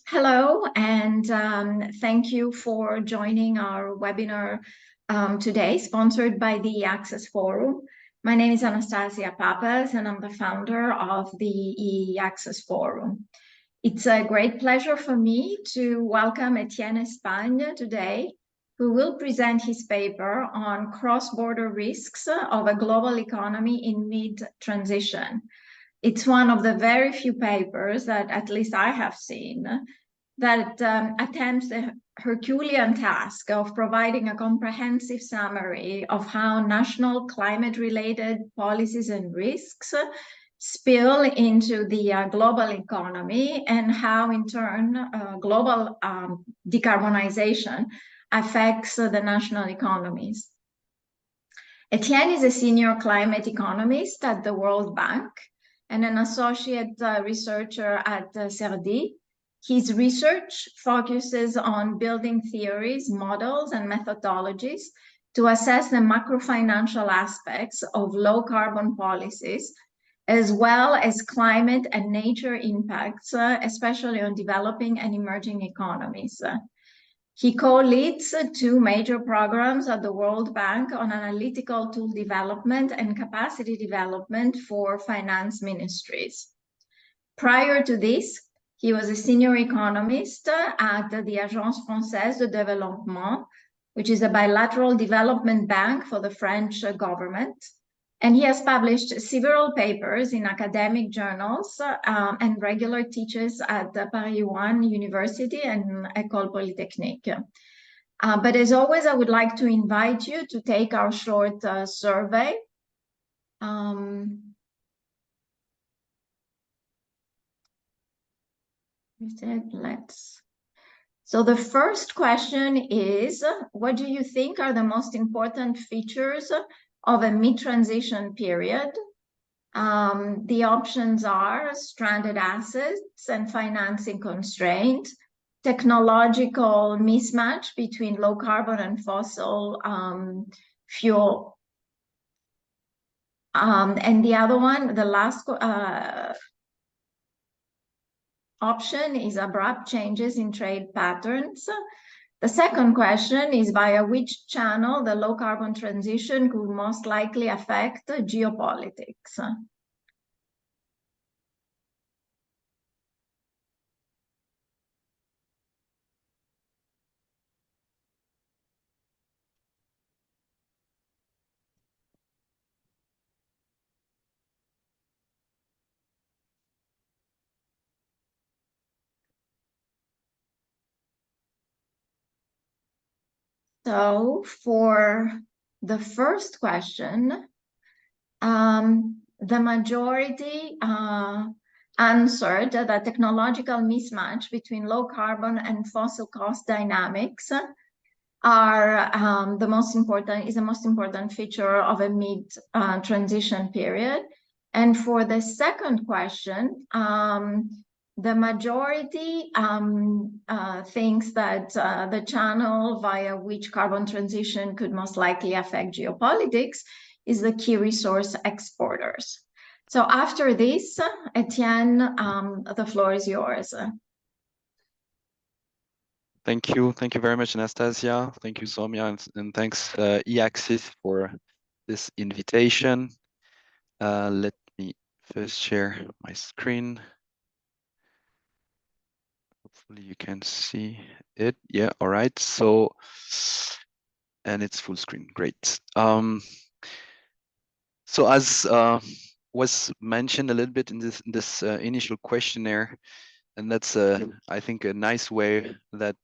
Hello, and thank you for joining our webinar today, sponsored by the Access Forum. My name is Anastasia Papas, and I'm the founder of the Access Forum. It's a great pleasure for me to welcome Etienne Espagne today, who will present his paper on cross-border risks of a global economy in mid-transition. It's one of the very few papers that at least I have seen that attempts the Herculean task of providing a comprehensive summary of how national climate-related policies and risks spill into the global economy and how, in turn, global decarbonization affects the national economies. Etienne is a senior climate economist at the World Bank and an associate researcher at CERDI. His research focuses on building theories, models, and methodologies to assess the macrofinancial aspects of low carbon policies, as well as climate and nature impacts, especially on developing and emerging economies. He co-leads two major programs at the World Bank on analytical tool development and capacity development for finance ministries. Prior to this, he was a senior economist at the Agence Française de Développement, which is a bilateral development bank for the French government. And he has published several papers in academic journals and regular teaches at the Paris 1 University and École Polytechnique. But as always, I would like to invite you to take our short survey. So the first question is, what do you think are the most important features of a mid-transition period? The options are stranded assets and financing constraints, technological mismatch between low carbon and fossil fuel. And the other one, the last option is abrupt changes in trade patterns. The second question is via which channel the low carbon transition could most likely affect geopolitics. So for the first question, the majority answered that technological mismatch between low carbon and fossil cost dynamics are the most important feature of a mid-transition period. And for the second question, the majority thinks that the channel via which carbon transition could most likely affect geopolitics is the key resource exporters. So after this, Etienne, the floor is yours. Thank you very much, Anastasia. Thank you, Soumya, and thanks eAccess for this invitation. Let me first share my screen. Hopefully you can see it. Yeah, all right. So, and it's full screen. Great. So as was mentioned a little bit in this initial questionnaire, and that's I think a nice way that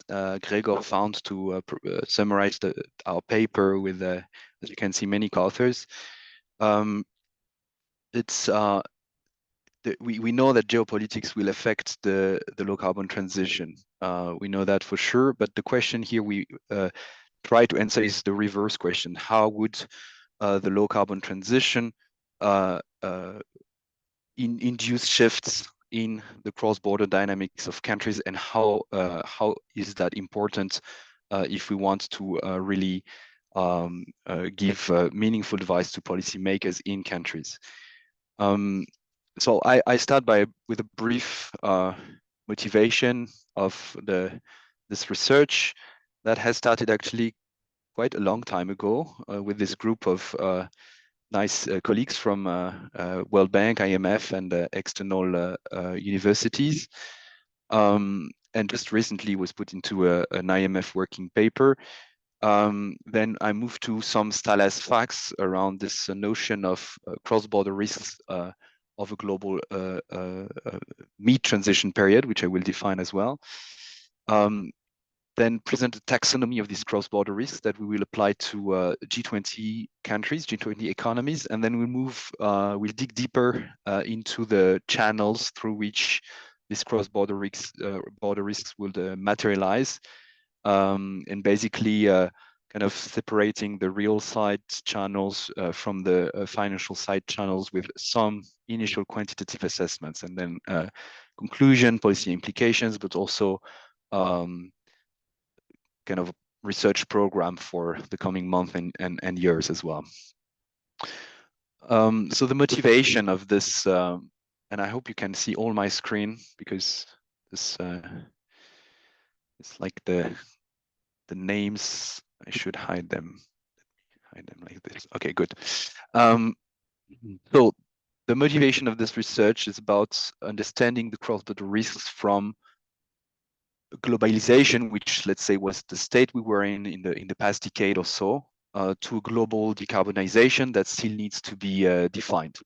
Gregor found to summarize our paper with, as you can see, many co-authors. It's we know that geopolitics will affect the low carbon transition. We know that for sure, but the question here we try to answer is the reverse question: how would the low carbon transition induce shifts in the cross-border dynamics of countries, and how is that important if we want to really give meaningful advice to policymakers in countries. So I start with a brief motivation of this research that has started actually quite a long time ago with this group of nice colleagues from World Bank, IMF, and external universities. And just recently was put into an IMF working paper. Then I moved to some stylized facts around this notion of cross-border risks of a global meat transition period, which I will define as well. Then present a taxonomy of these cross-border risks that we will apply to G20 countries, G20 economies, and then we'll dig deeper into the channels through which these cross-border risks will materialize, and basically kind of separating the real side channels from the financial side channels with some initial quantitative assessments, and then conclusion, policy implications, but also kind of research program for the coming month and years as well. So the motivation of this, and I hope you can see all my screen because this it's like the names. I should hide them. Hide them like this. Okay, good. So the motivation of this research is about understanding the cross-border risks from globalization, which let's say was the state we were in the past decade or so, to a global decarbonization that still needs to be defined.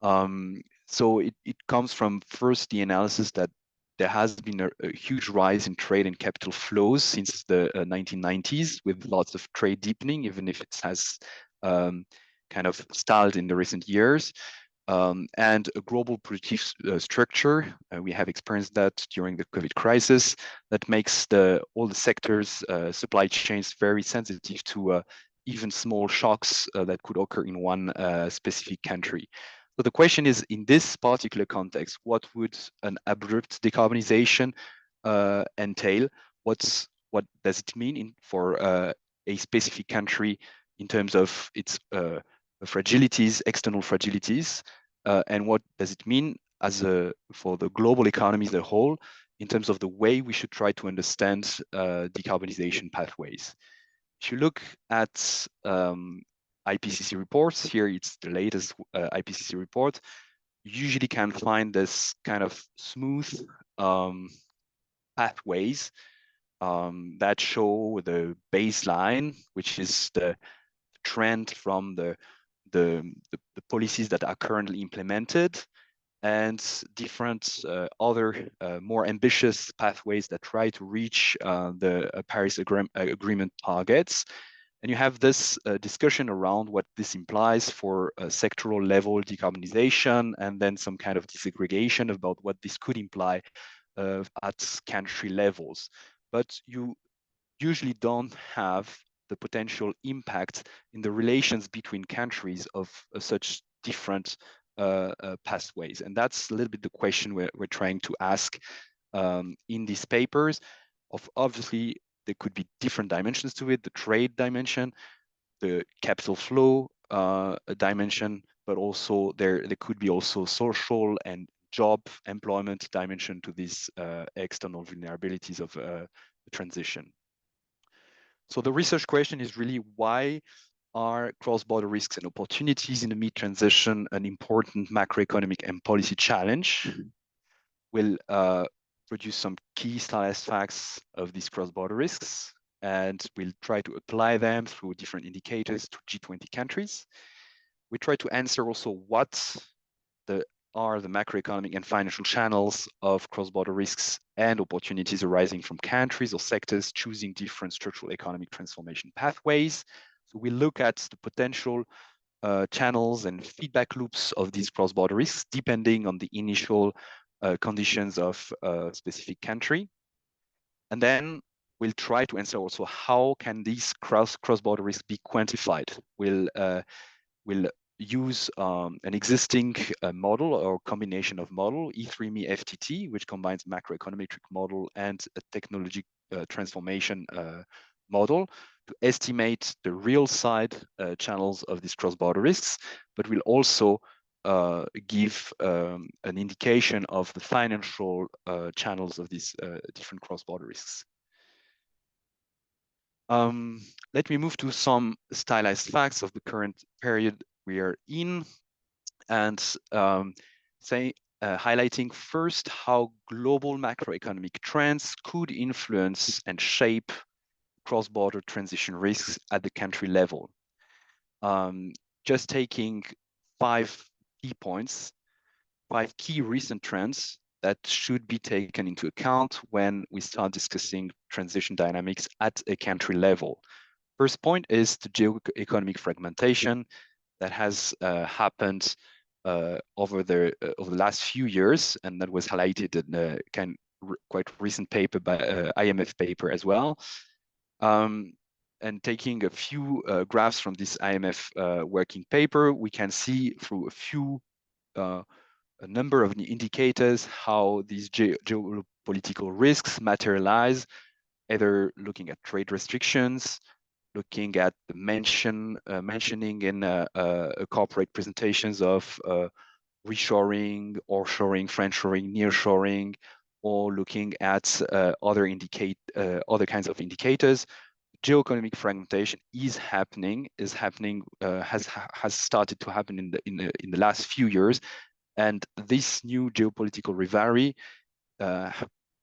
So it comes from first the analysis that there has been a huge rise in trade and capital flows since the 1990s, with lots of trade deepening, even if it has kind of stalled in the recent years. And a global productive structure. We have experienced that during the COVID crisis. That makes all the sectors, supply chains, very sensitive to even small shocks that could occur in one specific country. So the question is, in this particular context, what would an abrupt decarbonization entail? What does it mean for a specific country in terms of its fragilities, external fragilities, and what does it mean for the global economy as a whole in terms of the way we should try to understand decarbonization pathways? If you look at IPCC reports, here it's the latest IPCC report, you usually can find this kind of smooth pathways that show the baseline, which is the trend from the policies that are currently implemented, and different other more ambitious pathways that try to reach the Paris Agreement targets. And you have this discussion around what this implies for sectoral level decarbonization, and then some kind of disaggregation about what this could imply at country levels. But you usually don't have the potential impact in the relations between countries of such different pathways. And that's a little bit the question we're trying to ask in these papers. Obviously, there could be different dimensions to it, the trade dimension, the capital flow dimension, but also there could be also social and job employment dimension to these external vulnerabilities of the transition. So the research question is really, why are cross-border risks and opportunities in the meat transition an important macroeconomic and policy challenge? We'll produce some key stylized facts of these cross-border risks, and we'll try to apply them through different indicators to G20 countries. We try to answer also what are the macroeconomic and financial channels of cross-border risks and opportunities arising from countries or sectors choosing different structural economic transformation pathways. So we look at the potential channels and feedback loops of these cross-border risks, depending on the initial conditions of a specific country. And then we'll try to answer also, how can these cross-border risks be quantified? We'll use an existing model or combination of model, E3ME FTT, which combines macroeconometric model and a technology transformation model to estimate the real side channels of these cross-border risks. But we'll also give an indication of the financial channels of these different cross-border risks. Let me move to some stylized facts of the current period we are in, and highlighting first how global macroeconomic trends could influence and shape cross-border transition risks at the country level. Just taking 5 key points, 5 key recent trends that should be taken into account when we start discussing transition dynamics at a country level. First point is the geo-economic fragmentation that has happened over the last few years, and that was highlighted in a quite recent paper by IMF paper as well. And taking a few graphs from this IMF working paper, we can see through a number of indicators how these geopolitical risks materialize, either looking at trade restrictions, looking at the mentioning in corporate presentations of reshoring, offshoring, friendshoring, nearshoring, or looking at other kinds of indicators. Geoeconomic fragmentation is happening, has started to happen in the last few years, and this new geopolitical rivalry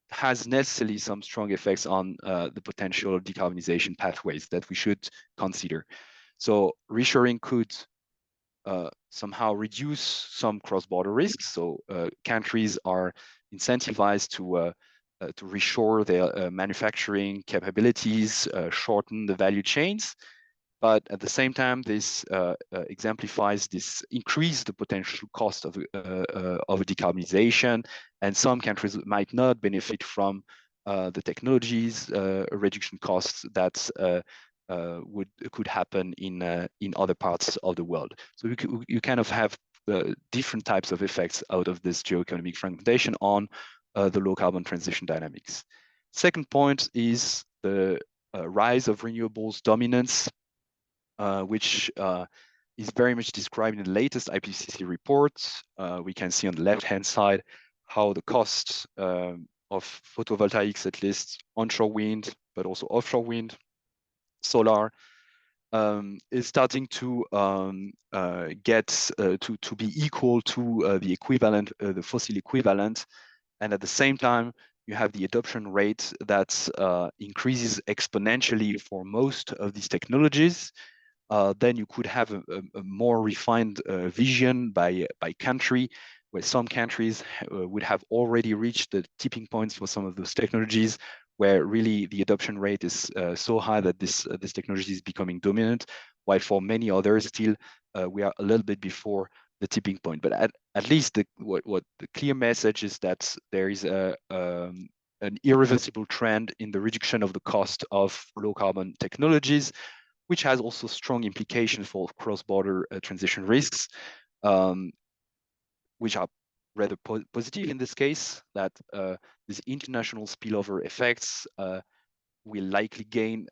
has necessarily some strong effects on the potential decarbonization pathways that we should consider. So reshoring could somehow reduce some cross-border risks. So countries are incentivized to reshore their manufacturing capabilities, shorten the value chains. But at the same time, this exemplifies this increase the potential cost of decarbonization, and some countries might not benefit from the technologies reduction costs that could happen in other parts of the world. So you kind of have different types of effects out of this geoeconomic fragmentation on the low carbon transition dynamics. Second point is the rise of renewables dominance, which is very much described in the latest IPCC report. We can see on the left-hand side how the cost of photovoltaics, at least onshore wind, but also offshore wind, solar, is starting to get to be equal to the equivalent, the fossil equivalent, and at the same time you have the adoption rate that increases exponentially for most of these technologies. Then you could have a more refined vision by country, where some countries would have already reached the tipping points for some of those technologies, where really the adoption rate is so high that this technology is becoming dominant, while for many others still we are a little bit before the tipping point. But at least what the clear message is that there is an irreversible trend in the reduction of the cost of low carbon technologies, which has also strong implications for cross-border transition risks, which are rather positive in this case, that these international spillover effects will likely gain,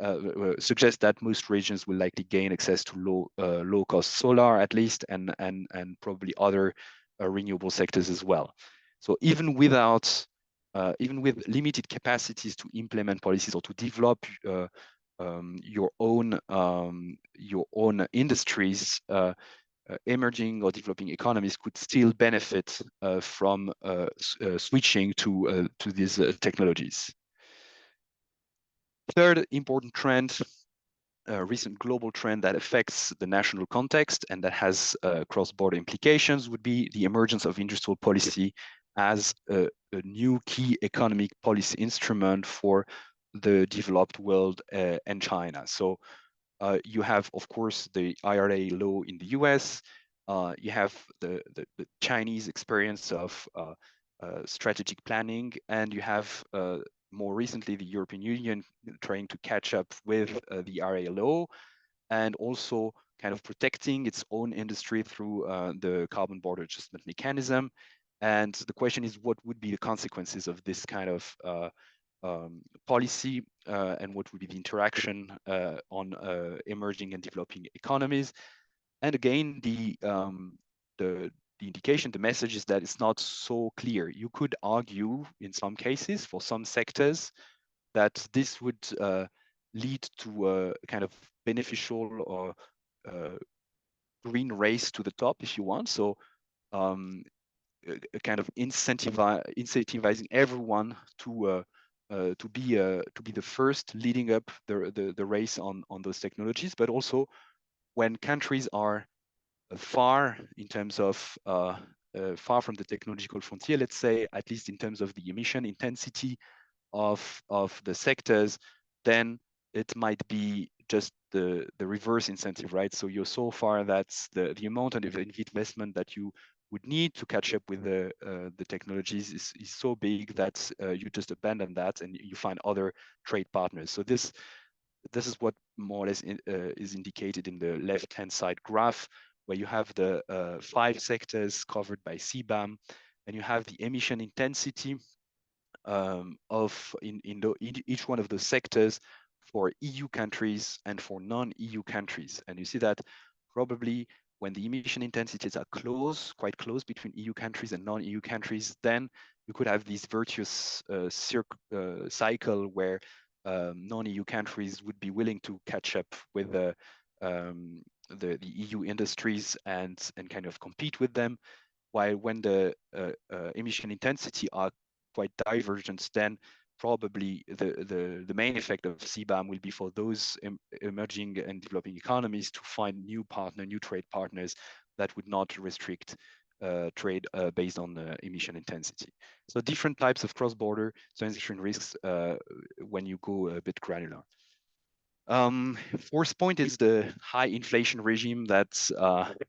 suggest that most regions will likely gain access to low-cost solar at least, and probably other renewable sectors as well. So even with limited capacities to implement policies or to develop your own industries, emerging or developing economies could still benefit from switching to these technologies. Third important trend, recent global trend that affects the national context and that has cross-border implications, would be the emergence of industrial policy as a new key economic policy instrument for the developed world and China. So you have, of course, the IRA law in the US. You have the Chinese experience of strategic planning, and you have more recently the European Union trying to catch up with the IRA law, and also kind of protecting its own industry through the carbon border adjustment mechanism. And the question is, what would be the consequences of this kind of policy, and what would be the interaction on emerging and developing economies? And again, the indication, the message is that it's not so clear. You could argue in some cases for some sectors that this would lead to a kind of beneficial or green race to the top, if you want. So a kind of incentivizing everyone to be the first leading up the race on those technologies, but also when countries are far in terms of far from the technological frontier, let's say, at least in terms of the emission intensity of the sectors, then it might be just the reverse incentive, right? So you're so far that's the amount of investment that you would need to catch up with the technologies is so big that you just abandon that and you find other trade partners. So this is what more or less is indicated in the left-hand side graph, where you have the 5 sectors covered by CBAM, and you have the emission intensity in each one of the sectors for EU countries and for non-EU countries. And you see that probably when the emission intensities are quite close between EU countries and non-EU countries, then you could have this virtuous cycle where non-EU countries would be willing to catch up with the EU industries and kind of compete with them, while when the emission intensity are quite divergent, then probably the main effect of CBAM will be for those emerging and developing economies to find new trade partners that would not restrict trade based on emission intensity. So different types of cross-border transition risks when you go a bit granular. Fourth point is the high inflation regime that's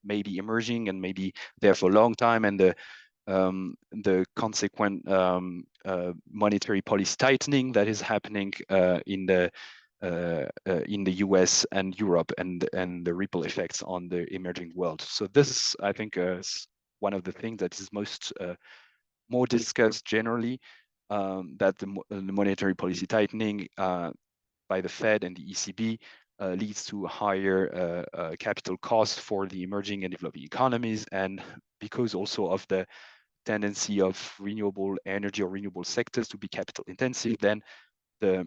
maybe emerging and maybe there for a long time, and the consequent monetary policy tightening that is happening in the US and Europe, and the ripple effects on the emerging world. So this, I think, is one of the things that is more discussed generally, that the monetary policy tightening by the Fed and the ECB leads to higher capital costs for the emerging and developing economies, and because also of the tendency of renewable energy or renewable sectors to be capital intensive, then the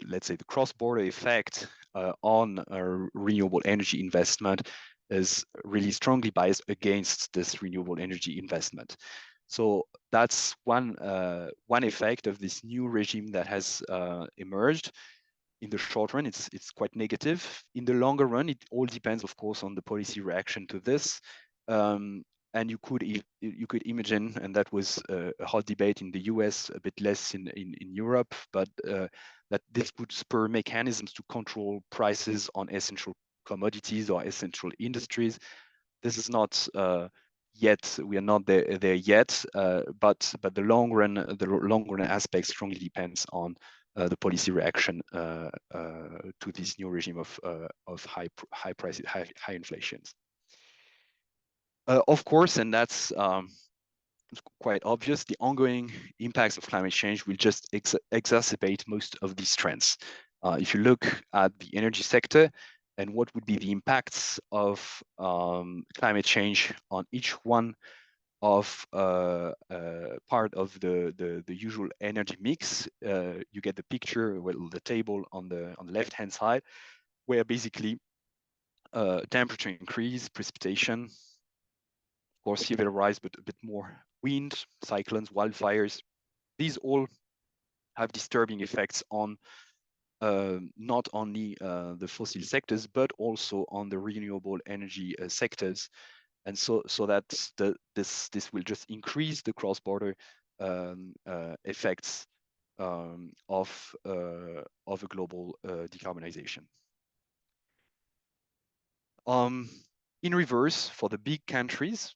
let's say the cross-border effect on renewable energy investment is really strongly biased against this renewable energy investment. So that's one effect of this new regime that has emerged. In the short run, it's quite negative. In the longer run, it all depends, of course, on the policy reaction to this. And you could imagine, and that was a hot debate in the US, a bit less in Europe, but that this would spur mechanisms to control prices on essential commodities or essential industries. This is not yet, we are not there yet, but the long run aspect strongly depends on the policy reaction to this new regime of high prices, high inflations. Of course, and that's quite obvious, the ongoing impacts of climate change will just exacerbate most of these trends. If you look at the energy sector and what would be the impacts of climate change on each one of part of the usual energy mix, you get the picture, well, the table on the left hand side, where basically temperature increase, precipitation, of course sea level rise, but a bit more wind, cyclones, wildfires. These all have disturbing effects on not only the fossil sectors, but also on the renewable energy sectors. And so that this will just increase the cross-border effects of a global decarbonization. In reverse, for the big countries,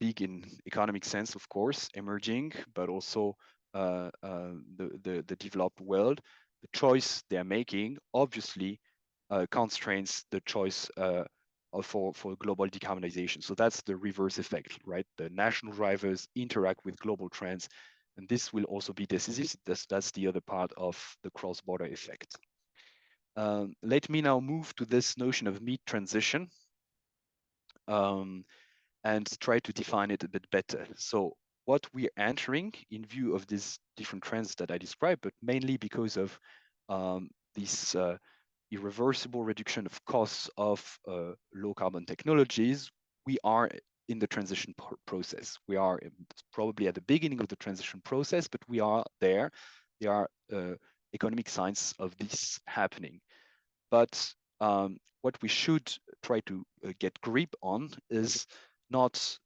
big in economic sense, of course, emerging, but also the developed world, the choice they're making obviously constrains the choice for global decarbonization. So that's the reverse effect, right? The national drivers interact with global trends, and this will also be decisive. That's the other part of the cross-border effect. Let me now move to this notion of mid-transition. and try to define it a bit better. So what we're entering in view of these different trends that I described, but mainly because of this irreversible reduction of costs of low carbon technologies, we are in the transition process. We are probably at the beginning of the transition process, but we are there. There are economic signs of this happening. But what we should try to get grip on is not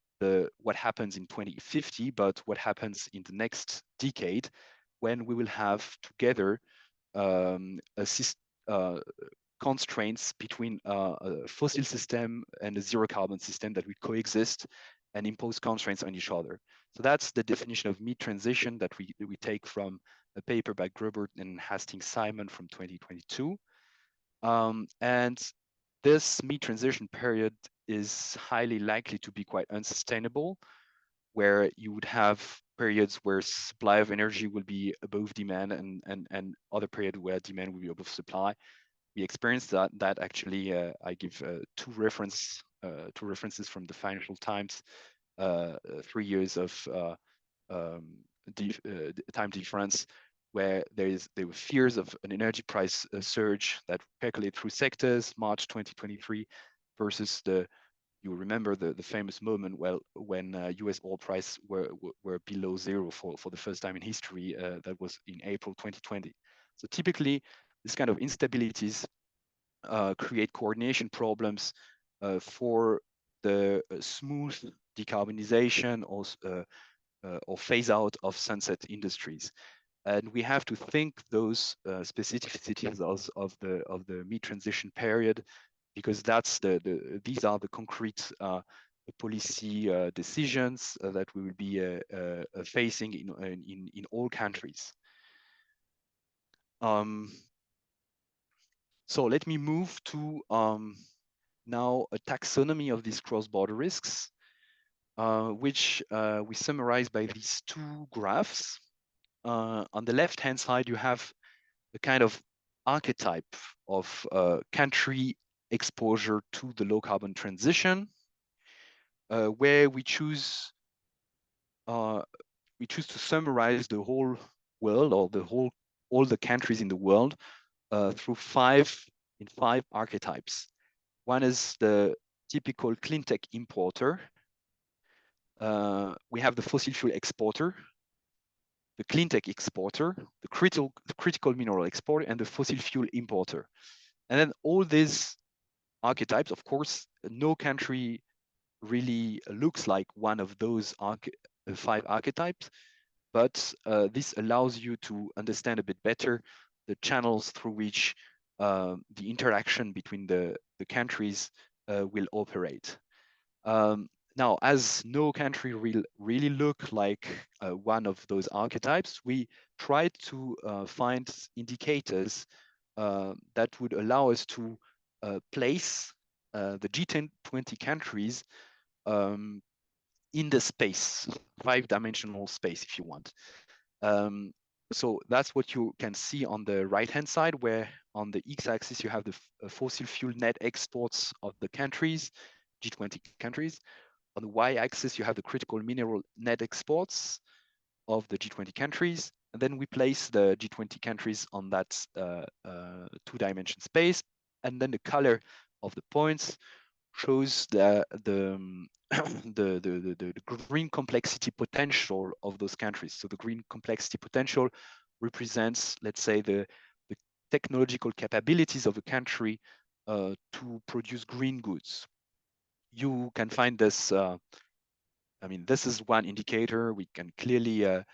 what happens in 2050, but what happens in the next decade, when we will have together constraints between a fossil system and a zero carbon system that will coexist and impose constraints on each other. So that's the definition of mid-transition that we take from a paper by Grobert and Hastings-Simon from 2022. And this mid-transition period is highly likely to be quite unsustainable, where you would have periods where supply of energy will be above demand and other period where demand will be above supply. We experienced that actually. I give two references from the Financial Times, 3 years of time difference, where there were fears of an energy price surge that percolate through sectors, March 2023, versus you remember the famous moment when US oil price were below zero for the first time in history. That was in April 2020. So typically, this kind of instabilities create coordination problems for the smooth decarbonization or phase out of sunset industries. And we have to think those specificities of the mid-transition period, because these are the concrete policy decisions that we will be facing in all countries. So let me move to now a taxonomy of these cross-border risks, which we summarize by these two graphs. On the left-hand side, you have a kind of archetype of country exposure to the low carbon transition, where we choose to summarize the whole world, or all the countries in the world through five archetypes. One is the typical clean tech importer. We have the fossil fuel exporter, the clean tech exporter, the critical mineral exporter, and the fossil fuel importer. And then all these archetypes, of course, no country really looks like one of those five archetypes, but this allows you to understand a bit better the channels through which the interaction between the countries will operate. Now, as no country really look like one of those archetypes, we tried to find indicators that would allow us to place the G20 countries in the space, 5-dimensional space, if you want. So that's what you can see on the right-hand side, where on the x-axis you have the fossil fuel net exports of the countries, G20 countries. On the y-axis, you have the critical mineral net exports of the G20 countries. And then we place the G20 countries on that 2-dimension space. And then the color of the points shows the green complexity potential of those countries. So the green complexity potential represents, let's say, the technological capabilities of a country to produce green goods. You can find this, I mean, this is one indicator. We can clearly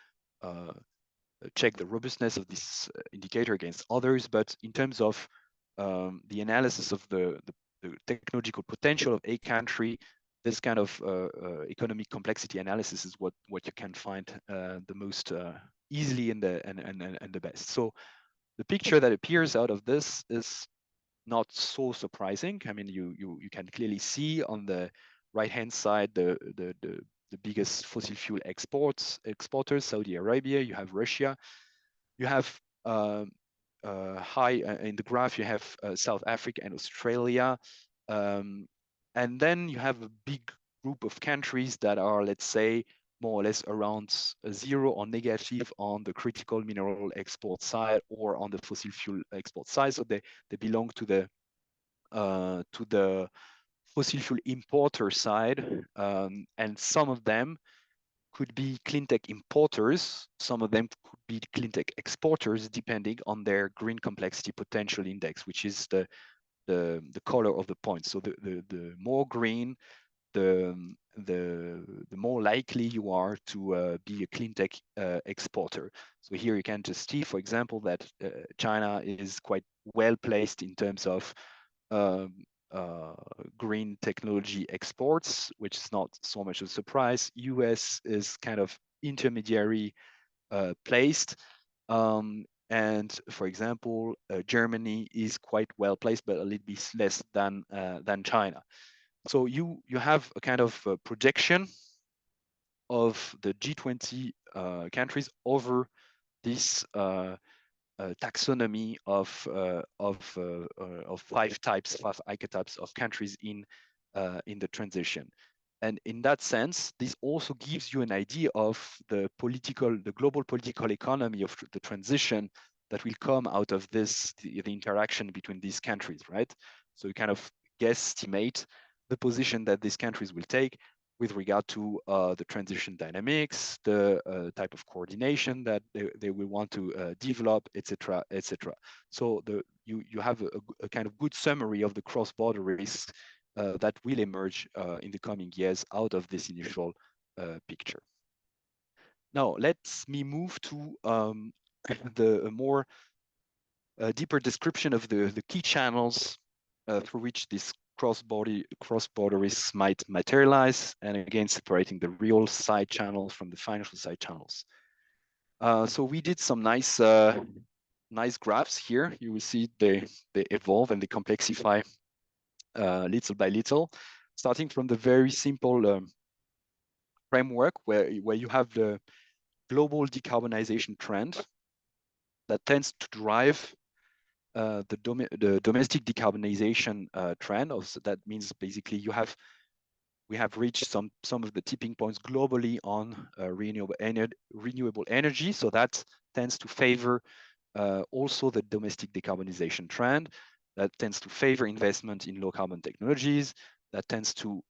check the robustness of this indicator against others, but in terms of the analysis of the technological potential of a country, this kind of economic complexity analysis is what you can find the most easily and the best. So the picture that appears out of this is not so surprising. I mean, you can clearly see on the right-hand side the biggest fossil fuel exporters, Saudi Arabia. You have Russia. You have high in the graph. You have South Africa and Australia, And then you have a big group of countries that are, let's say, more or less around zero or negative on the critical mineral export side or on the fossil fuel export side. So they belong to the fossil fuel importer side, and some of them could be clean tech importers. Some of them could be clean tech exporters, depending on their green complexity potential index, which is the color of the point. So the more green, the more likely you are to be a clean tech exporter. So here you can just see, for example, that China is quite well placed in terms of um, green technology exports, which is not so much a surprise. US is kind of intermediary placed. And for example, Germany is quite well placed, but a little bit less than China. So you have a kind of projection of the G20 countries over this taxonomy of five archetypes of countries in the transition. And in that sense, this also gives you an idea of the global political economy of the transition that will come out of this, the interaction between these countries, right? So you kind of guesstimate the position that these countries will take with regard to the transition dynamics, the type of coordination that they will want to develop, etc., etc. So you have a kind of good summary of the cross-border risks that will emerge in the coming years out of this initial picture. Now, let me move to the more deeper description of the key channels through which this cross-border risks might materialize, and again, separating the real side channels from the financial side channels. So we did some nice graphs here. You will see they evolve and they complexify little by little, starting from the very simple framework where you have the global decarbonization trend that tends to drive the domestic decarbonization trend. Also, that means basically we have reached some of the tipping points globally on renewable energy. So that tends to favor also the domestic decarbonization trend. That tends to favor investment in low carbon technologies. That tends to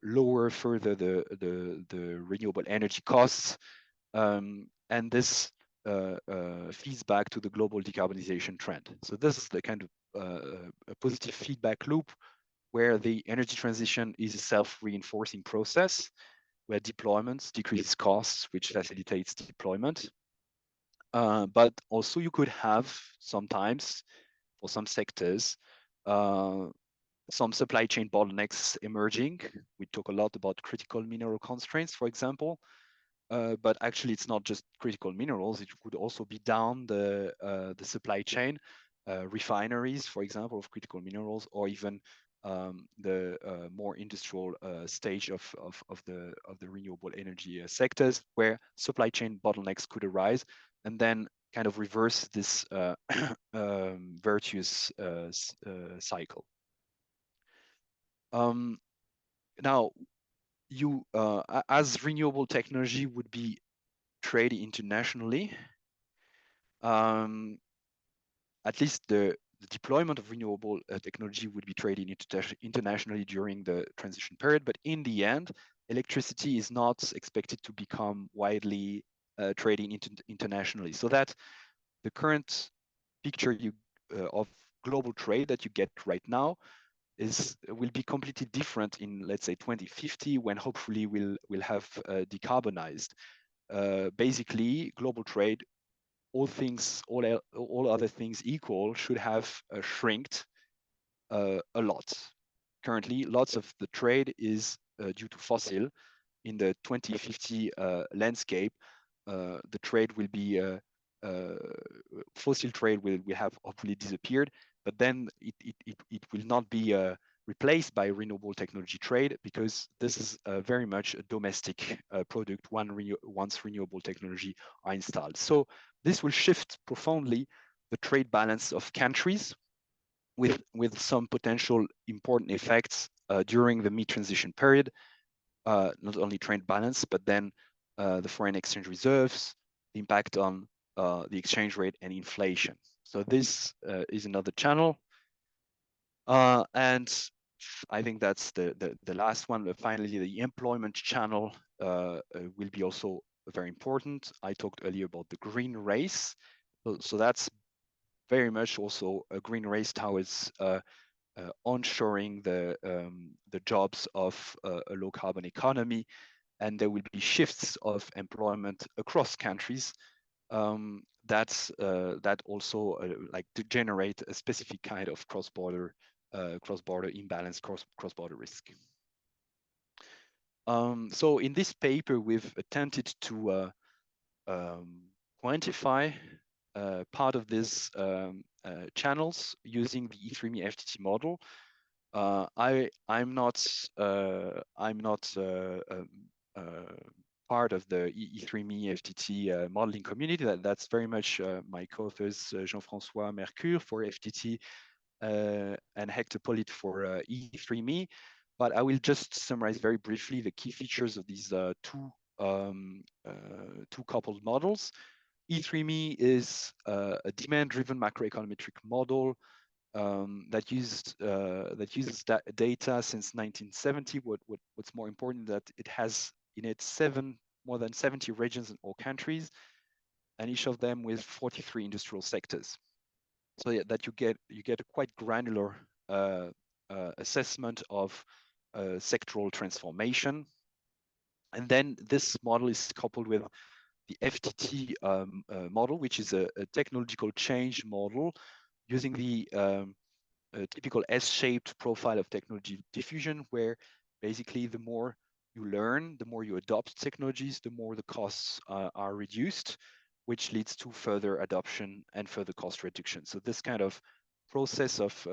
lower further the renewable energy costs. And this feeds back to the global decarbonization trend. So this is the kind of a positive feedback loop where the energy transition is a self-reinforcing process, where deployments decrease costs, which facilitates deployment. But also you could have sometimes, for some sectors, some supply chain bottlenecks emerging. We talk a lot about critical mineral constraints, for example. But actually, it's not just critical minerals. It could also be down the supply chain, refineries, for example, of critical minerals, or even the more industrial stage of the renewable energy sectors, where supply chain bottlenecks could arise, and then kind of reverse this virtuous cycle. Now, as renewable technology would be traded internationally, at least the deployment of renewable technology would be traded internationally during the transition period. But in the end, electricity is not expected to become widely traded internationally. So that the current picture of global trade that you get right now will be completely different in, let's say, 2050, when hopefully we'll have decarbonized. Basically, global trade, all other things equal, should have shrinked a lot. Currently, lots of the trade is due to fossil. In the 2050 landscape, the trade will be fossil trade will have hopefully disappeared, but then it will not be replaced by renewable technology trade, because this is very much a domestic product once renewable technology are installed. So this will shift profoundly the trade balance of countries, with some potential important effects during the mid-transition period, not only trade balance, but then the foreign exchange reserves, the impact on the exchange rate and inflation. So this is another channel. And I think that's the last one. But finally, the employment channel will be also very important. I talked earlier about the green race. So that's very much also a green race towards onshoring the jobs of a low carbon economy, and there will be shifts of employment across countries that also like to generate a specific kind of cross-border imbalance, cross-border risk. So in this paper, we've attempted to quantify part of these channels using the E3ME FTT model. I'm not part of the E3ME FTT modeling community. That's very much my co-authors Jean-François Mercure for FTT and Hector Pollitt for E3ME. But I will just summarize very briefly the key features of these two coupled models. E3ME is a demand-driven macroeconometric model that uses data since 1970. What's more important that it has in it more than 70 regions in all countries, and each of them with 43 industrial sectors. So yeah, that you get a quite granular assessment of sectoral transformation, and then this model is coupled with the FTT model, which is a technological change model using the typical S-shaped profile of technology diffusion, where basically the more you learn, the more you adopt technologies, the more the costs are reduced, which leads to further adoption and further cost reduction. So this kind of process of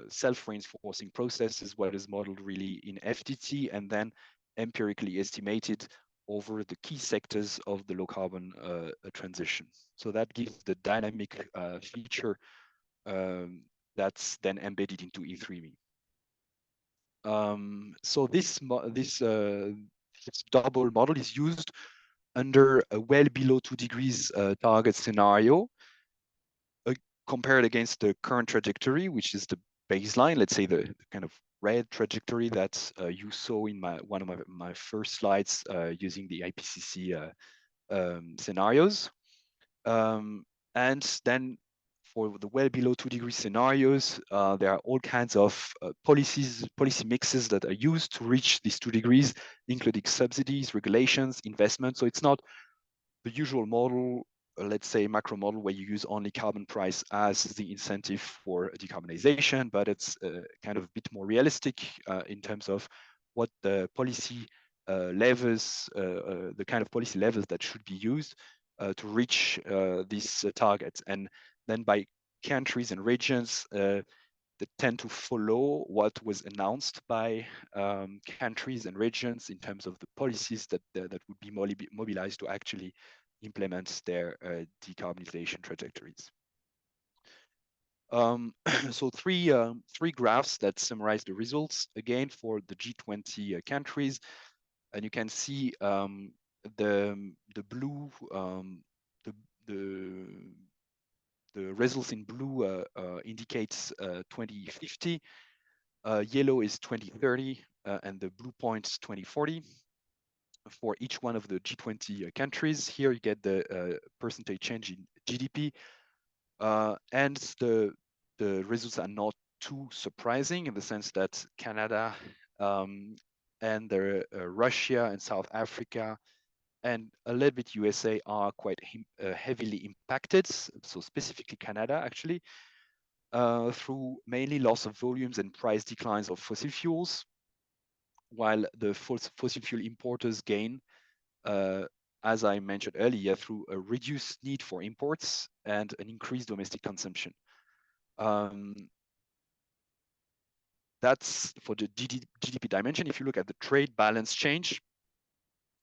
self-reinforcing process is what is modeled really in FTT and then empirically estimated over the key sectors of the low carbon transition. So that gives the dynamic feature that's then embedded into E3ME. So this double model is used under a well below 2 degrees target scenario, compared against the current trajectory, which is the baseline, let's say the kind of red trajectory that you saw in one of my first slides using the IPCC scenarios. And then for the well below 2 degree scenarios, there are all kinds of policy mixes that are used to reach these 2 degrees, including subsidies, regulations, investment. So it's not the usual model, let's say macro model, where you use only carbon price as the incentive for decarbonization, but it's kind of a bit more realistic in terms of what the policy levers, the kind of policy levels that should be used to reach these targets. And then by countries and regions that tend to follow what was announced by countries and regions in terms of the policies that would be mobilized to actually implement their decarbonization trajectories. So three graphs that summarize the results again for the G20 countries, and you can see the blue, the results in blue indicates 2050, yellow is 2030, and the blue points 2040 for each one of the G20 countries. Here you get the percentage change in GDP, and the results are not too surprising in the sense that Canada and Russia and South Africa and a little bit USA are quite heavily impacted. So specifically Canada, actually, through mainly loss of volumes and price declines of fossil fuels, while the fossil fuel importers gain, as I mentioned earlier, through a reduced need for imports and an increased domestic consumption. That's for the GDP dimension. If you look at the trade balance change,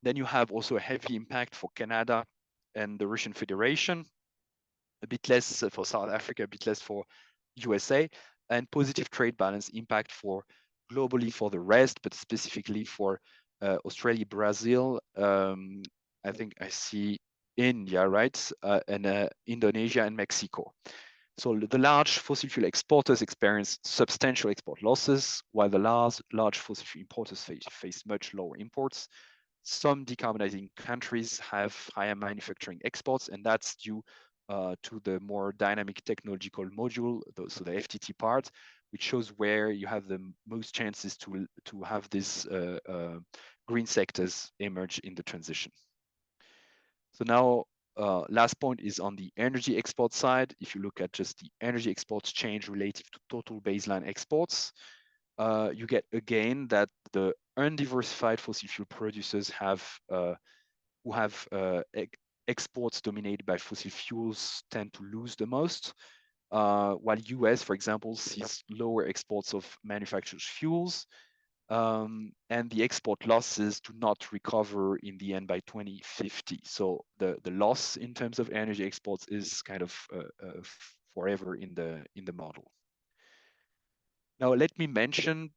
then you have also a heavy impact for Canada and the Russian Federation, a bit less for South Africa, a bit less for USA. and positive trade balance impact for globally for the rest, but specifically for Australia, Brazil. I think I see India, right? And Indonesia and Mexico. So the large fossil fuel exporters experience substantial export losses, while the large fossil fuel importers face much lower imports. Some decarbonizing countries have higher manufacturing exports, and that's due to the more dynamic technological module, so the FTT part, which shows where you have the most chances to have these green sectors emerge in the transition. So now, last point is on the energy export side. If you look at just the energy exports change relative to total baseline exports, you get again that the undiversified fossil fuel producers who have exports dominated by fossil fuels tend to lose the most, while US, for example, sees lower exports of manufactured fuels, and the export losses do not recover in the end by 2050. So the loss in terms of energy exports is kind of forever in the model. Now let me mention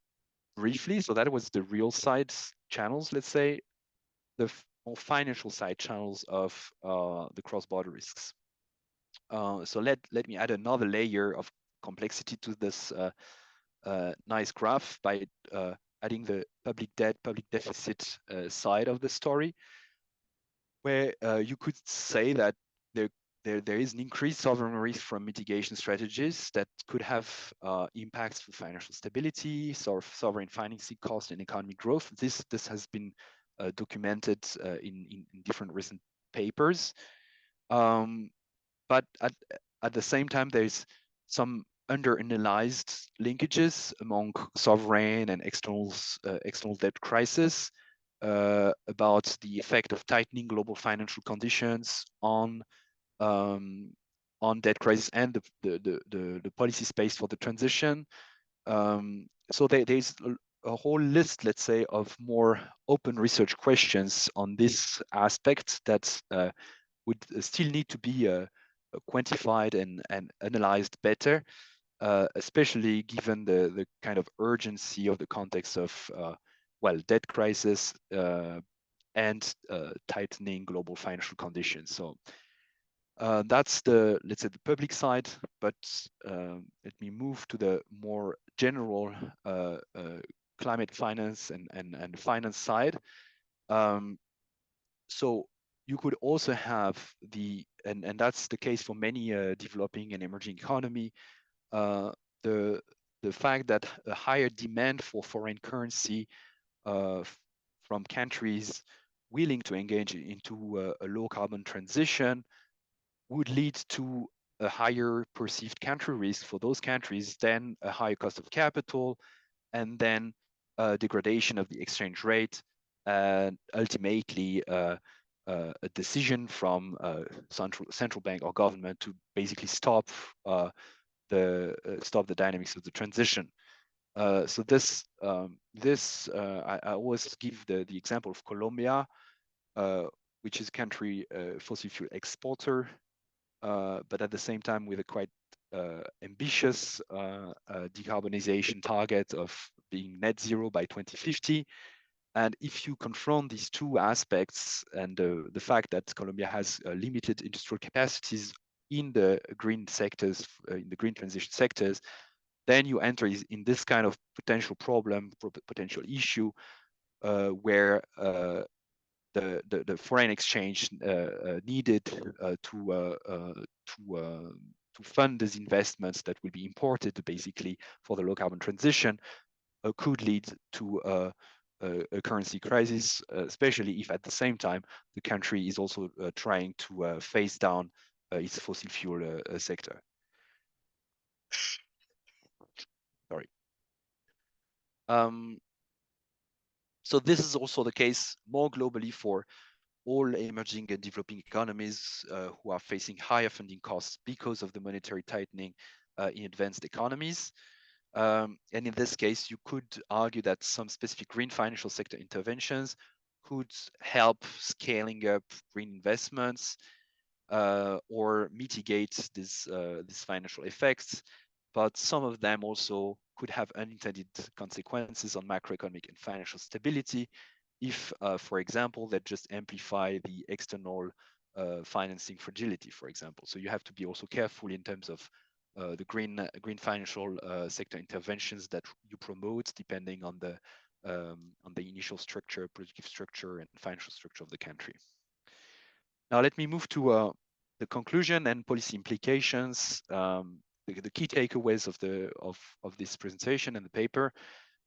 briefly, so that was the real side channels, let's say, the more financial side channels of the cross-border risks. So let me add another layer of complexity to this nice graph by adding the public debt, public deficit side of the story, where you could say that there is an increased sovereign risk from mitigation strategies that could have impacts for financial stability, sovereign financing cost, and economic growth. This has been documented in different recent papers. But at the same time, there's some under-analyzed linkages among sovereign and external debt crisis about the effect of tightening global financial conditions on debt crisis and the policy space for the transition. So there's a whole list, let's say, of more open research questions on this aspect that would still need to be quantified and analyzed better, especially given the kind of urgency of the context of well, debt crisis and tightening global financial conditions. So that's the, let's say, the public side, but let me move to the more general climate finance and finance side. So you could also have and that's the case for many developing and emerging economy, the fact that a higher demand for foreign currency from countries willing to engage into a low carbon transition would lead to a higher perceived country risk for those countries, then a higher cost of capital, and then degradation of the exchange rate, and ultimately a decision from central bank or government to basically stop the dynamics of the transition. So I always give the example of Colombia, which is a country fossil fuel exporter, but at the same time with a quite ambitious decarbonization target of being net zero by 2050. And if you confront these two aspects and the fact that Colombia has limited industrial capacities in the green sectors, in the green transition sectors, then you enter in this kind of potential problem, potential issue, where the foreign exchange needed to fund these investments that will be imported basically for the low carbon transition could lead to a currency crisis, especially if at the same time the country is also trying to phase down its fossil fuel sector. Sorry. So this is also the case more globally for all emerging and developing economies who are facing higher funding costs because of the monetary tightening in advanced economies. And in this case, you could argue that some specific green financial sector interventions could help scaling up green investments or mitigate these financial effects. but some of them also could have unintended consequences on macroeconomic and financial stability if, for example, they just amplify the external financing fragility, for example. So you have to be also careful in terms of the green financial sector interventions that you promote, depending on the initial structure, productive structure, and financial structure of the country. Now let me move to the conclusion and policy implications. The key takeaways of this presentation and the paper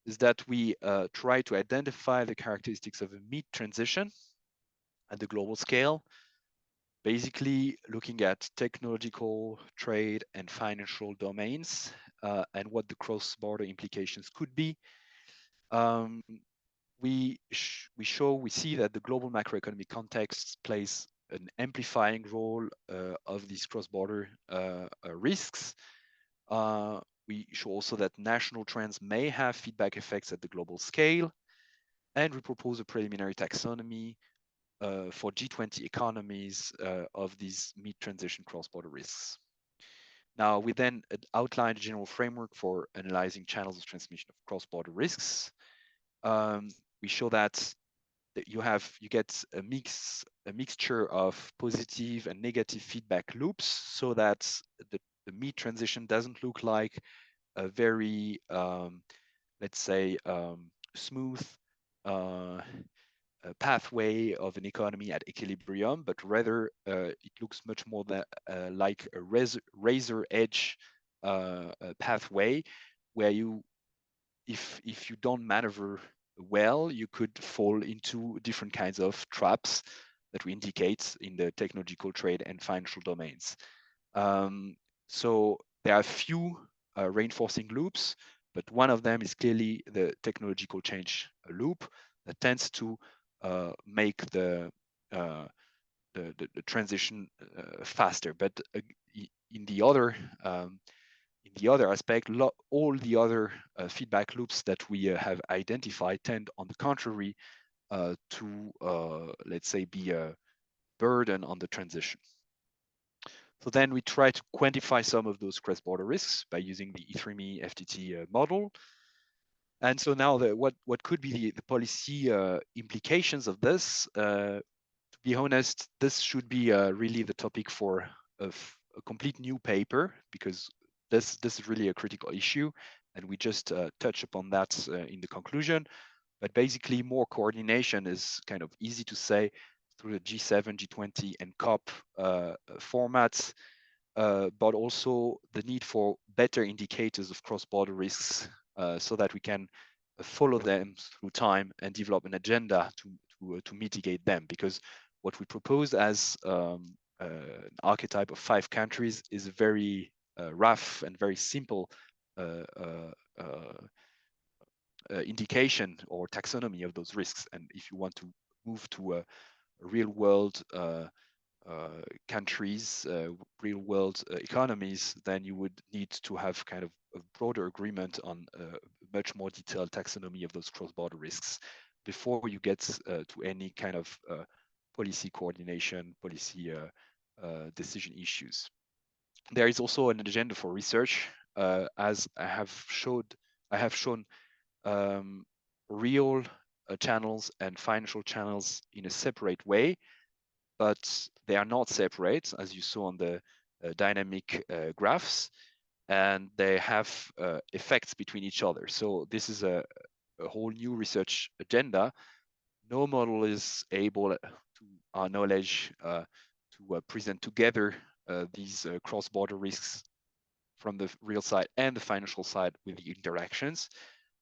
is that we try to identify the characteristics of a mid-transition at the global scale, basically looking at technological, trade, and financial domains, and what the cross-border implications could be. We see that the global macroeconomic context plays an amplifying role of these cross-border risks. We show also that national trends may have feedback effects at the global scale, and we propose a preliminary taxonomy for G20 economies of these mid-transition cross-border risks. Now, we then outline a general framework for analyzing channels of transmission of cross-border risks. We show that you get a mixture of positive and negative feedback loops, so that the mid-transition doesn't look like a very, let's say, smooth pathway of an economy at equilibrium, but rather it looks much more like a razor edge pathway, where if you don't maneuver well, you could fall into different kinds of traps that we indicate in the technological, trade, and financial domains. So there are few reinforcing loops, but one of them is clearly the technological change loop that tends to make the transition faster. But in the other aspect, all the other feedback loops that we have identified tend, on the contrary, to let's say be a burden on the transition. So then we try to quantify some of those cross-border risks by using the E3ME FTT model. And so now what could be the policy implications of this? To be honest, this should be really the topic for a complete new paper, because this is really a critical issue, and we just touch upon that in the conclusion. But basically, more coordination is kind of easy to say through the G7, G20, and COP formats, but also the need for better indicators of cross-border risks so that we can follow them through time and develop an agenda to mitigate them. Because what we propose as an archetype of 5 countries is a very rough and very simple indication or taxonomy of those risks. And if you want to move to a real world countries, real world economies, then you would need to have kind of a broader agreement on a much more detailed taxonomy of those cross-border risks before you get to any kind of policy coordination, policy decision issues. There is also an agenda for research, as I have shown real channels and financial channels in a separate way, but they are not separate, as you saw on the dynamic graphs, and they have effects between each other. So this is a whole new research agenda. No model is able, to our knowledge, to present together these cross-border risks from the real side and the financial side with the interactions.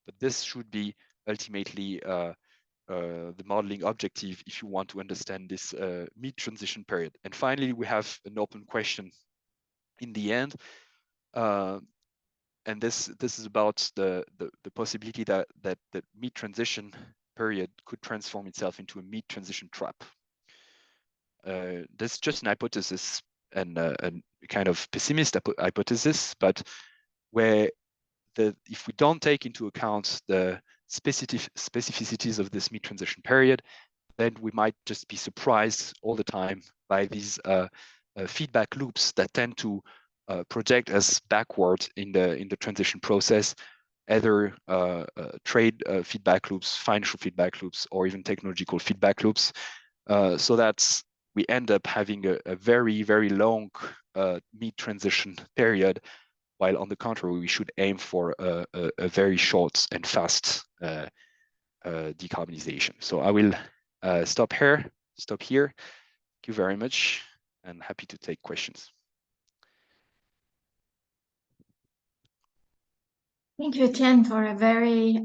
But this should be ultimately the modeling objective if you want to understand this mid-transition period. And finally, we have an open question in the end, and this is about the possibility that the mid-transition period could transform itself into a mid-transition trap. This is just an hypothesis, and a kind of pessimist hypothesis, but where if we don't take into account the specificities of this mid-transition period, then we might just be surprised all the time by these feedback loops that tend to project us backward in the transition process, either trade feedback loops, financial feedback loops, or even technological feedback loops, so that we end up having a very, very long mid-transition period, while on the contrary, we should aim for a very short and fast decarbonization. So I will stop here. Thank you very much, and happy to take questions. Thank you, Etienne, for a very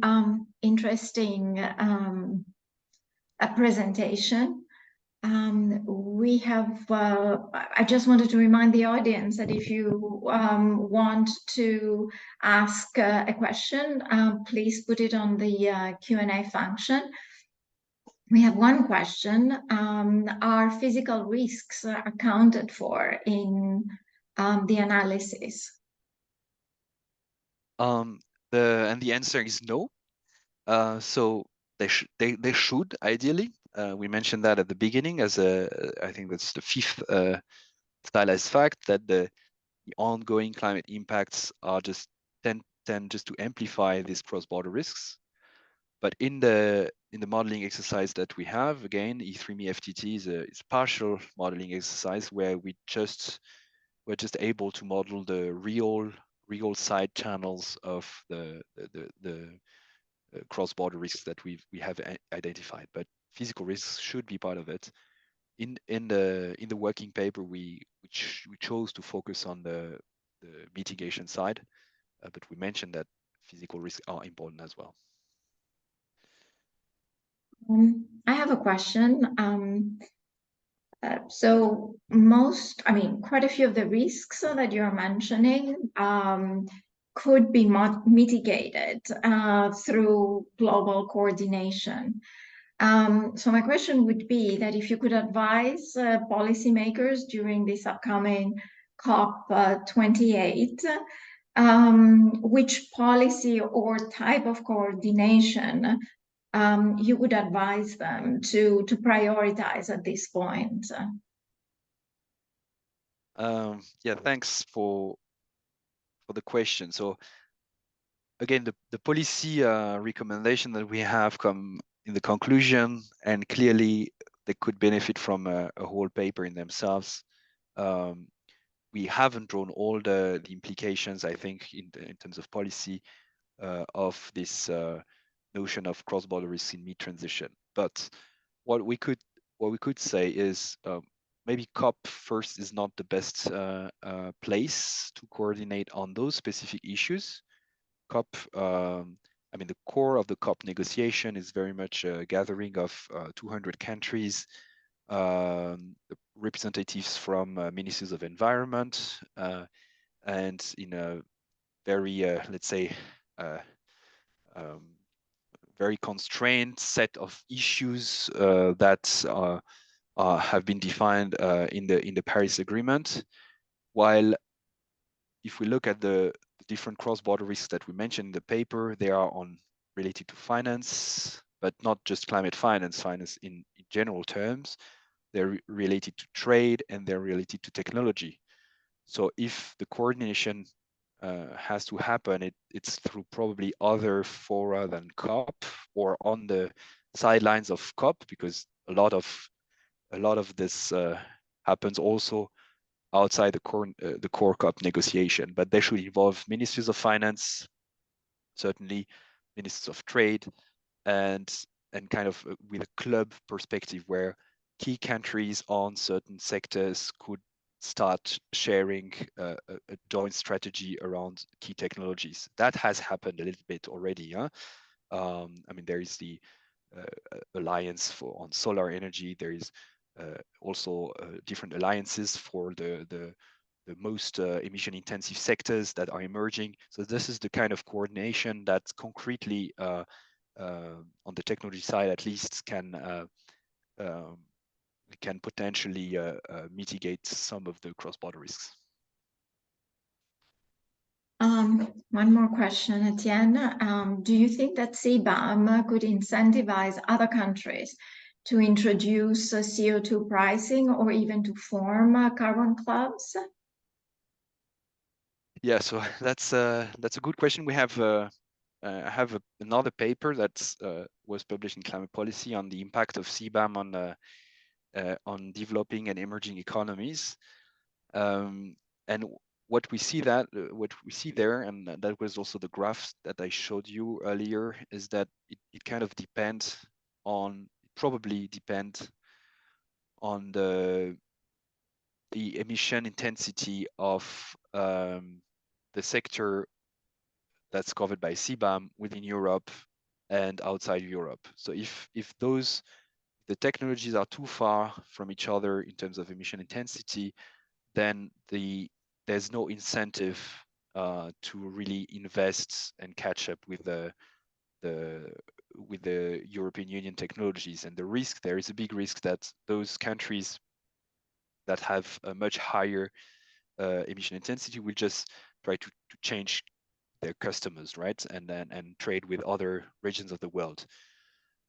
interesting presentation. We have, I just wanted to remind the audience that if you want to ask a question, please put it on the Q&A function. We have one question. Are physical risks accounted for in the analysis? The answer is no. So they should ideally. We mentioned that at the beginning as I think that's the fifth stylized fact, that the ongoing climate impacts are just tend just to amplify these cross-border risks. But in the modeling exercise that we have, again, E3ME FTT is a partial modeling exercise where we're just able to model the real side channels of the cross-border risks that we have identified. But physical risks should be part of it. In the working paper, we chose to focus on the mitigation side, but we mentioned that physical risks are important as well. I have a question. So quite a few of the risks that you're mentioning could be mitigated through global coordination. So my question would be that if you could advise policymakers during this upcoming COP28, which policy or type of coordination you would advise them to prioritize at this point? Yeah, thanks for the question. So again, the policy recommendation that we have come in the conclusion, and clearly they could benefit from a whole paper in themselves. We haven't drawn all the implications, I think, in terms of policy of this notion of cross-border risks in mid-transition. But what we could say is maybe COP first is not the best place to coordinate on those specific issues. COP, the core of the COP negotiation is very much a gathering of 200 countries, representatives from ministries of environment, and in a very, let's say, very constrained set of issues that have been defined in the Paris Agreement. While if we look at the different cross-border risks that we mentioned in the paper, they are related to finance, but not just climate finance in general terms. They're related to trade, and they're related to technology. So if the coordination has to happen, it's through probably other fora than COP, or on the sidelines of COP, because a lot of this happens also outside the core COP negotiation. But they should involve ministries of finance, certainly ministers of trade, and kind of with a club perspective where key countries on certain sectors could start sharing a joint strategy around key technologies. That has happened a little bit already. There is the alliance on solar energy. There is also different alliances for the most emission intensive sectors that are emerging. So this is the kind of coordination that concretely on the technology side at least can potentially mitigate some of the cross-border risks. One more question, Etienne. Do you think that CBAM could incentivize other countries to introduce CO2 pricing, or even to form carbon clubs? Yeah, so that's a good question. We have I have another paper that was published in Climate Policy on the impact of CBAM on developing and emerging economies. And what we see there, and that was also the graph that I showed you earlier, is that it kind of depends on, probably depend on the emission intensity of the sector that's covered by CBAM within Europe and outside Europe. So if the technologies are too far from each other in terms of emission intensity, then there's no incentive to really invest and catch up with the European Union technologies. And there is a big risk that those countries that have a much higher emission intensity will just try to change their customers, right? And trade with other regions of the world.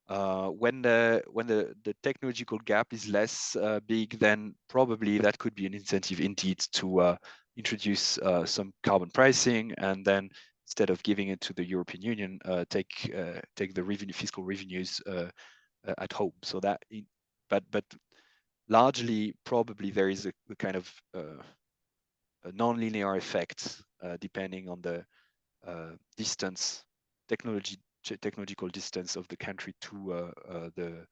When the technological gap is less big, then probably that could be an incentive indeed to introduce some carbon pricing, and then instead of giving it to the European Union, take the fiscal revenues at home. So that, but largely probably there is a kind of a non-linear effect depending on the distance, technological distance of the country to the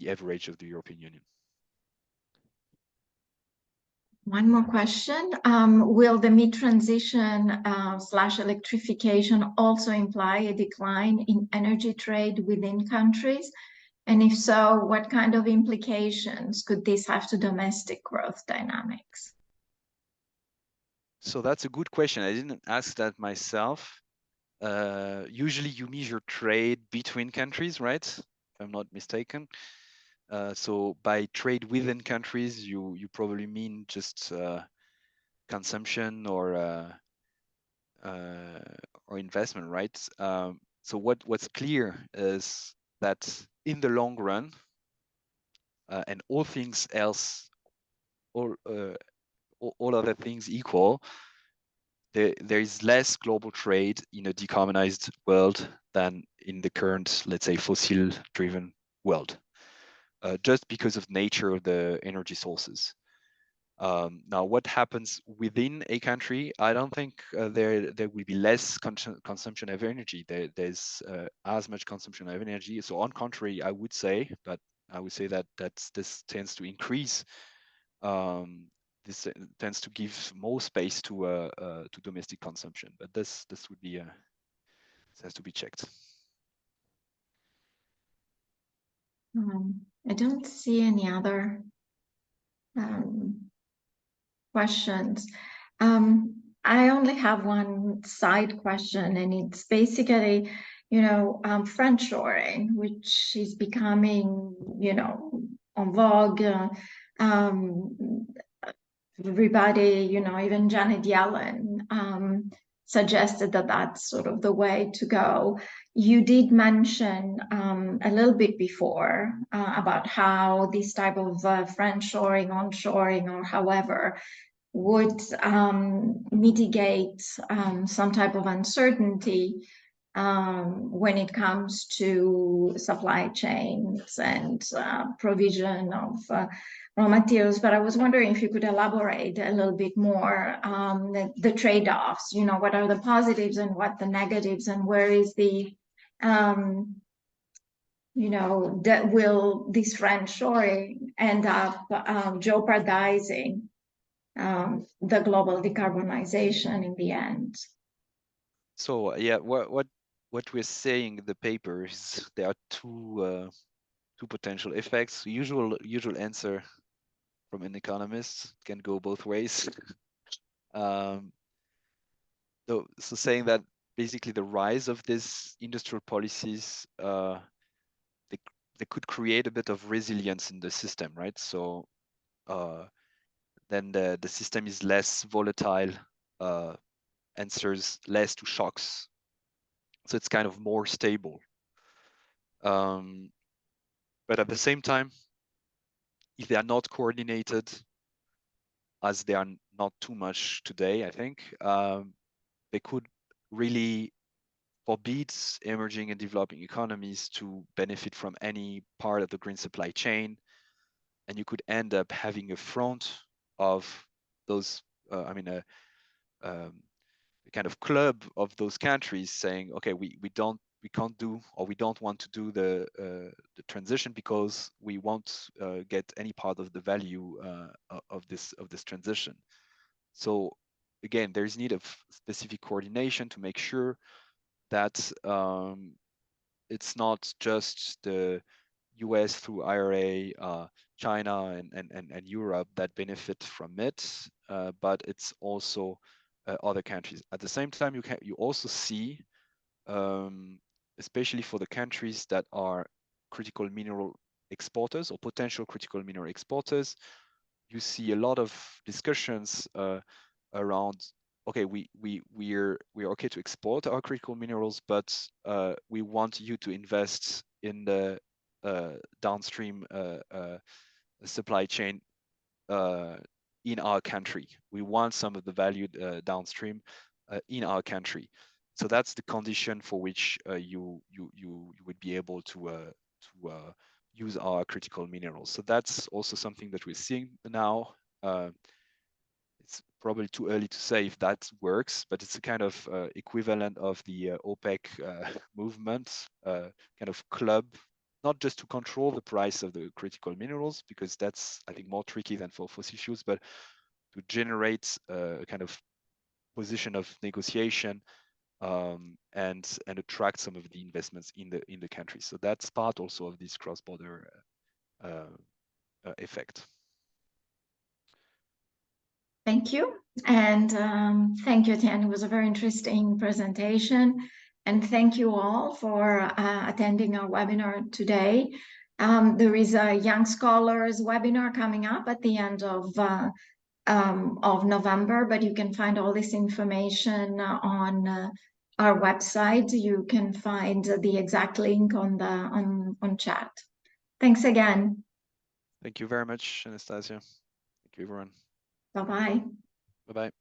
average of the European Union. One more question. Will the mid-transition / electrification also imply a decline in energy trade within countries? And if so, what kind of implications could this have to domestic growth dynamics? So that's a good question. I didn't ask that myself. Usually you measure trade between countries, right? If I'm not mistaken. So by trade within countries, you probably mean just consumption or investment, right? So what's clear is that in the long run, and all things else, all other things equal, there is less global trade in a decarbonized world than in the current, let's say, fossil-driven world, just because of nature of the energy sources. Now, what happens within a country? I don't think there will be less consumption of energy. There's as much consumption of energy. So, on contrary, I would say that this tends to increase. This tends to give more space to domestic consumption. But this would be this has to be checked. I don't see any other questions. I only have one side question, and it's basically, friendshoring, which is becoming, en vogue. Everybody, even Janet Yellen suggested that that's sort of the way to go. You did mention a little bit before about how this type of friendshoring, onshoring, or however, would mitigate some type of uncertainty when it comes to supply chains and provision of raw materials. But I was wondering if you could elaborate a little bit more the trade-offs, what are the positives and what the negatives, and where is the that will this friendshoring end up jeopardizing the global decarbonization in the end? So yeah, what we're saying in the paper is there are two potential effects. Usual answer from an economist can go both ways. So saying that basically the rise of these industrial policies, they could create a bit of resilience in the system, right? So then the system is less volatile, answers less to shocks. So it's kind of more stable. But at the same time, if they are not coordinated, as they are not too much today, I think. They could really forbid emerging and developing economies to benefit from any part of the green supply chain. And you could end up having a front of those, um, a kind of club of those countries saying, okay, we can't do, or we don't want to do the transition because we won't get any part of the value of this transition. So again, there's need of specific coordination to make sure that it's not just the US through IRA, China and Europe that benefit from it, but it's also other countries. At the same time, you also see, especially for the countries that are critical mineral exporters or potential critical mineral exporters, you see a lot of discussions around, okay, we're okay to export our critical minerals, but we want you to invest in the downstream supply chain in our country. We want some of the value downstream in our country. So that's the condition for which you would be able to use our critical minerals. So that's also something that we're seeing now. It's probably too early to say if that works, but it's a kind of equivalent of the OPEC movement, kind of club, not just to control the price of the critical minerals, because that's, I think, more tricky than for fossil fuels, but to generate a kind of position of negotiation and attract some of the investments in the country. So that's part also of this cross-border effect. Thank you. And thank you, Etienne. It was a very interesting presentation. And thank you all for attending our webinar today. There is a Young Scholars webinar coming up at the end of November, but you can find all this information on our website. You can find the exact link on the on chat. Thanks again. Thank you very much, Anastasia. Thank you, everyone. Bye-bye. Bye-bye.